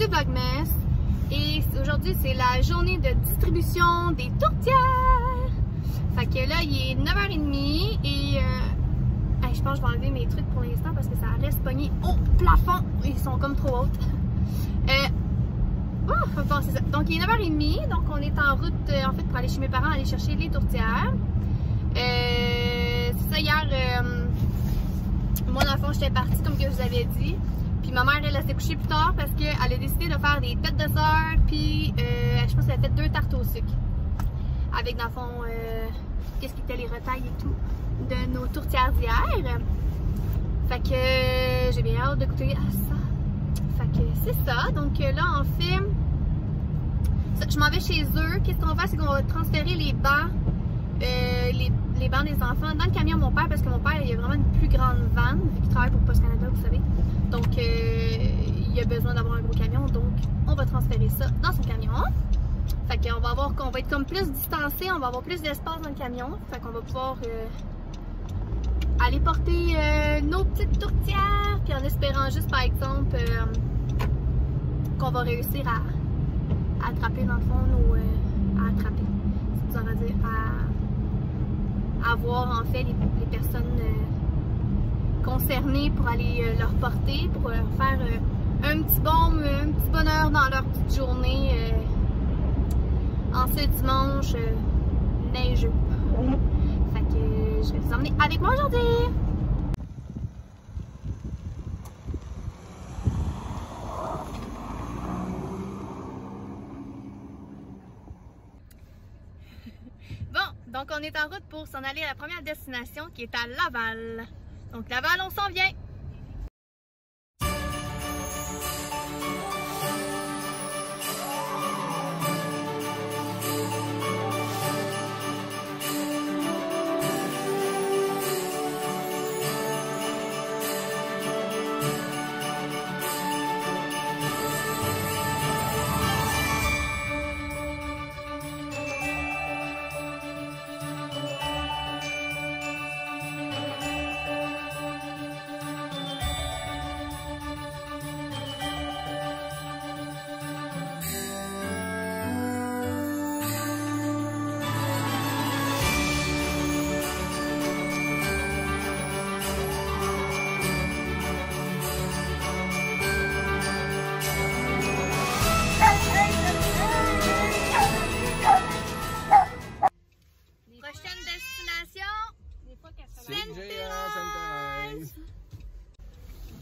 du Vlogmas et aujourd'hui c'est la journée de distribution des tourtières. Fait que là il est 9h30 et je pense que je vais enlever mes trucs pour l'instant parce que ça reste pogné au plafond. Ils sont comme trop hautes. Bon, c'est ça. Donc il est 9h30, donc on est en route en fait pour aller chez mes parents aller chercher les tourtières. C'est ça, hier moi dans le fond j'étais partie comme que je vous avais dit. Puis ma mère elle s'est couchée plus tard parce qu'elle a décidé de faire des têtes de sœur. Puis je pense qu'elle a fait 2 tartes au sucre. Avec dans le fond qu'est-ce qui était les retailles et tout de nos tourtières d'hier. Fait que j'ai bien hâte de goûter à ça. Fait que c'est ça. Donc là en fait, je m'en vais chez eux. Qu'est-ce qu'on va faire, c'est qu'on va transférer les bancs, les bancs des enfants dans le camion de mon père parce que mon père il a vraiment une plus grande vanne vu qu'il travaille pour Post Canada, vous savez. Donc il a besoin d'avoir un gros camion, donc on va transférer ça dans son camion. Fait qu'on va avoir, qu'on va être comme plus distancé, on va avoir plus d'espace dans le camion. Fait qu'on va pouvoir aller porter nos petites tourtières, puis en espérant juste par exemple qu'on va réussir à attraper dans le fond nos attraper, c'est bizarre à dire, à voir en fait les personnes concernées pour aller leur porter, pour leur faire un petit bonheur dans leur petite journée en ce dimanche neigeux. Fait que je vais vous emmener avec moi aujourd'hui. Bon, donc on est en route pour s'en aller à la première destination qui est à Laval. Donc Laval, on s'en vient!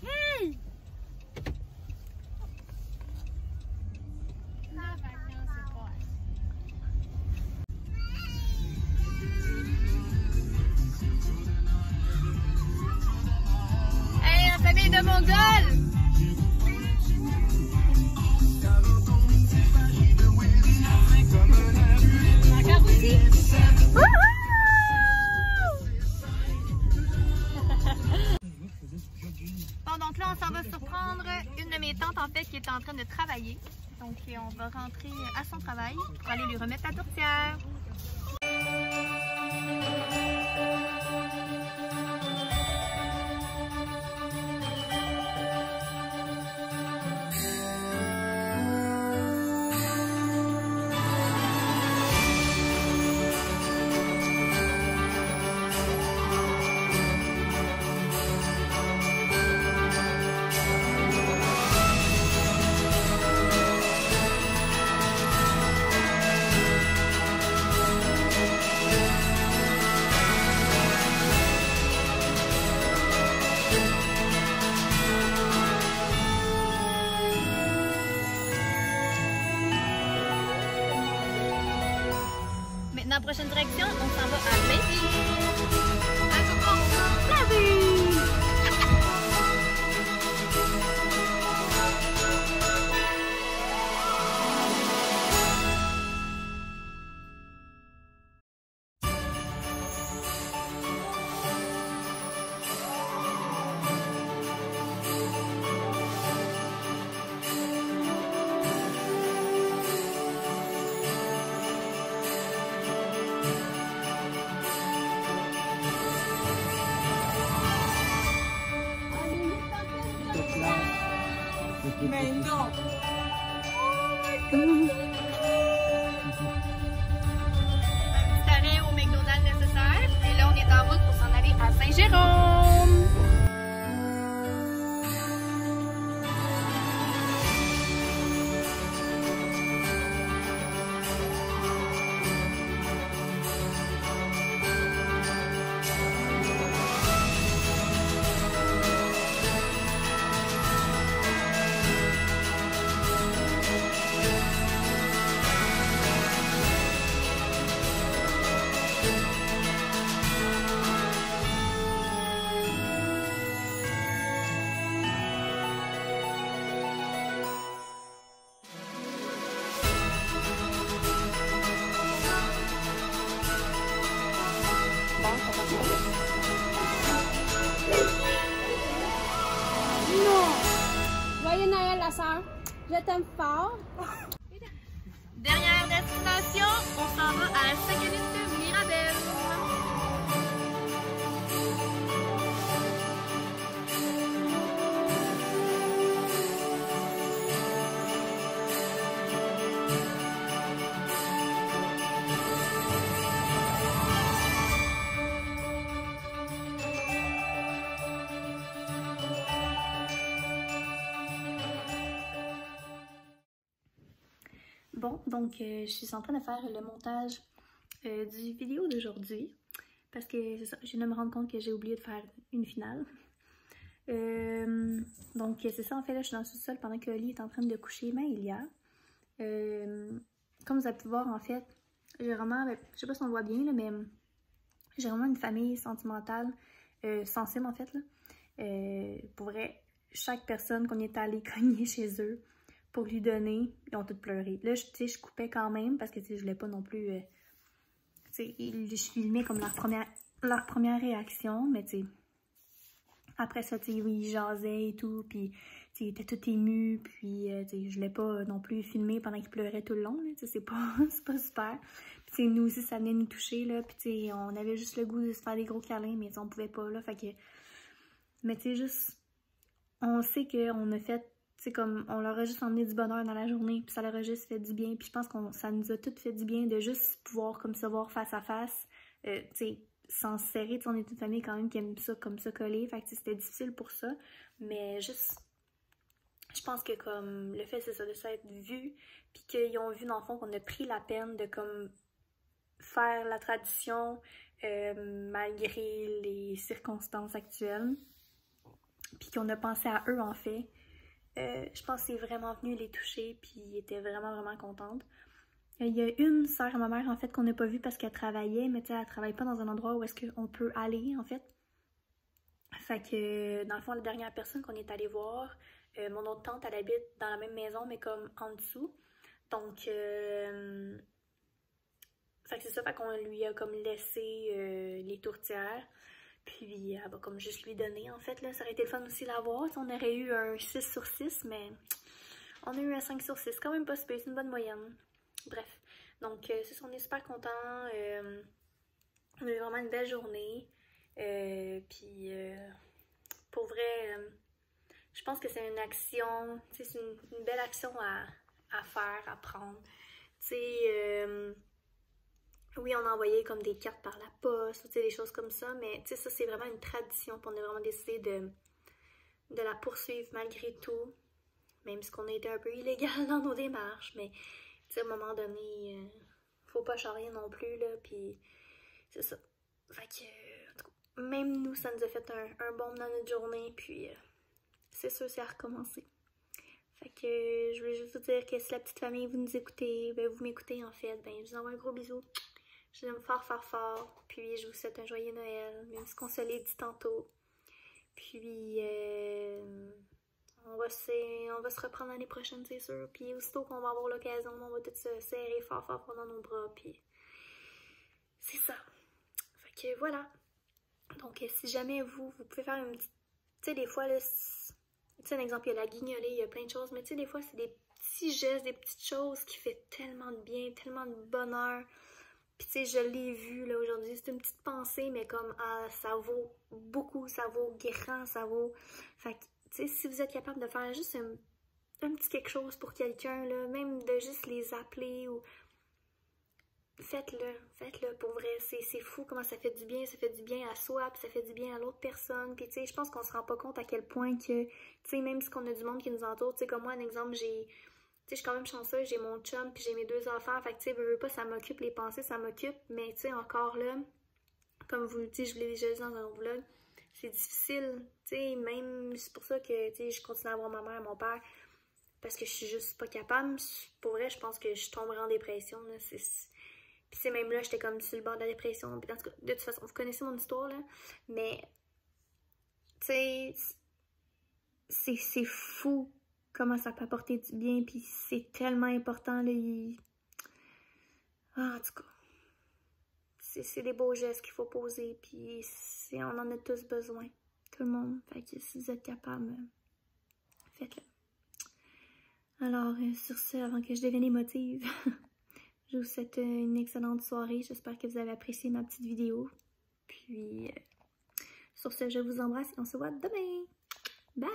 Hey! Hey, la famille de Mongols! Encore aussi? Bon, donc là, on s'en va surprendre une de mes tantes, en fait, qui est en train de travailler. Donc, on va rentrer à son travail pour aller lui remettre la tourtière. Maintenant, prochaine direction, on s'en va à Blainville. À Blainville! bingo! Petit arrêt au McDonald's nécessaire. Et là, on est en route pour s'en aller à Saint-Jérôme. Joyeux Noël, la sœur. Je t'aime fort. Dernière destination, on s'en va à Saint-Canice Mirabel. Bon, donc je suis en train de faire le montage du vidéo d'aujourd'hui parce que c'est ça, je viens de me rendre compte que j'ai oublié de faire une finale. Donc c'est ça, en fait, là je suis dans le sous-sol pendant que Oli est en train de coucher Maëlia. Comme vous avez pu voir, en fait, j'ai vraiment, je sais pas si on le voit bien, là, mais j'ai vraiment une famille sentimentale, sensible en fait. Là. Pour vrai, chaque personne qu'on est allé cogner chez eux, pour lui donner, ils ont tous pleuré. Là, je coupais quand même parce que je voulais pas non plus... je filmais comme leur première réaction, mais tu sais, après ça, tu sais, ils jasaient et tout, puis ils étaient tout émus, puis je voulais pas non plus filmer pendant qu'ils pleuraient tout le long, c'est pas super. Puis nous aussi, ça venait nous toucher, là, puis on avait juste le goût de se faire des gros câlins, mais on pouvait pas, là, fait que... Mais tu sais, juste, on sait qu'on a fait... C'est comme, on leur a juste emmené du bonheur dans la journée, puis ça leur a juste fait du bien, puis je pense que ça nous a toutes fait du bien de juste pouvoir comme se voir face à face, tu sais, sans se serrer, on est une famille quand même qui aime ça comme ça coller, fait que c'était difficile pour ça, mais juste, je pense que comme, le fait c'est ça, de s'être vu, puis qu'ils ont vu dans le fond qu'on a pris la peine de comme, faire la tradition, malgré les circonstances actuelles, puis qu'on a pensé à eux en fait. Je pense que c'est vraiment venu les toucher, puis ils étaient vraiment contentes. Il y a une sœur à ma mère, en fait, qu'on n'a pas vue parce qu'elle travaillait, mais tu sais, elle travaille pas dans un endroit où est-ce qu'on peut aller, en fait. Fait que, dans le fond, la dernière personne qu'on est allé voir, mon autre tante, elle habite dans la même maison, mais comme en dessous. Donc, fait que c'est ça, fait qu'on lui a comme laissé les tourtières. Puis elle va comme juste lui donner en fait, là, ça aurait été le fun aussi l'avoir. On aurait eu un 6 sur 6, mais on a eu un 5 sur 6, quand même pas super, c'est une bonne moyenne. Bref, donc c'est ça, on est super contents. On a eu vraiment une belle journée. Puis pour vrai, je pense que c'est une action, c'est une belle action à faire, à prendre. Tu sais, oui, on a envoyé comme des cartes par la poste, des choses comme ça, mais tu sais, ça c'est vraiment une tradition, puis on a vraiment décidé de la poursuivre malgré tout, même si on a été un peu illégal dans nos démarches, mais tu sais, à un moment donné, faut pas charrier non plus, là, puis c'est ça. Fait que, en tout cas, même nous, ça nous a fait un bon dans notre journée, puis c'est sûr, c'est à recommencer. Fait que je voulais juste vous dire que si la petite famille, vous nous écoutez, ben vous m'écoutez en fait, ben je vous envoie un gros bisou. Je vous aime fort, puis je vous souhaite un joyeux Noël, même si on se l'est dit tantôt. Puis on va se reprendre l'année prochaine, c'est sûr. Puis aussitôt qu'on va avoir l'occasion, on va tous se serrer fort dans nos bras, puis c'est ça. Fait que voilà. Donc si jamais vous pouvez faire une petite... Tu sais, des fois, là, tu sais, un exemple, il y a la guignolée, il y a plein de choses, mais tu sais, des fois, c'est des petits gestes, des petites choses qui font tellement de bien, tellement de bonheur. Puis tu sais, je l'ai vu là aujourd'hui, c'est une petite pensée, mais comme ça vaut beaucoup, ça vaut grand, ça vaut... Fait que, tu sais, si vous êtes capable de faire juste un petit quelque chose pour quelqu'un, là, même de juste les appeler ou... Faites-le pour vrai, c'est fou comment ça fait du bien à soi, puis ça fait du bien à l'autre personne, puis tu sais, je pense qu'on se rend pas compte à quel point que, tu sais, même si on a du monde qui nous entoure, tu sais, comme moi, un exemple, tu sais, je suis quand même chanceuse, j'ai mon chum, puis j'ai mes 2 enfants, fait que tu sais, veux pas, ça m'occupe les pensées, ça m'occupe, mais tu sais, encore là, comme vous le dites, je l'ai déjà dit dans un autre vlog, c'est difficile, tu sais, même, c'est pour ça que, tu sais, je continue à voir ma mère et mon père, parce que je suis juste pas capable, pour vrai, je pense que je tomberai en dépression, là, puis c'est même là, j'étais comme sur le bord de la dépression. Puis de toute façon, vous connaissez mon histoire, là. Mais, tu sais, c'est fou comment ça peut apporter du bien. Puis c'est tellement important, là. Ah, en tout cas, c'est des beaux gestes qu'il faut poser. Puis on en a tous besoin. Tout le monde. Fait que si vous êtes capable, faites-le. Alors, sur ce, avant que je devienne émotive... Je vous souhaite une excellente soirée. J'espère que vous avez apprécié ma petite vidéo. Puis, sur ce, je vous embrasse et on se voit demain. Bye!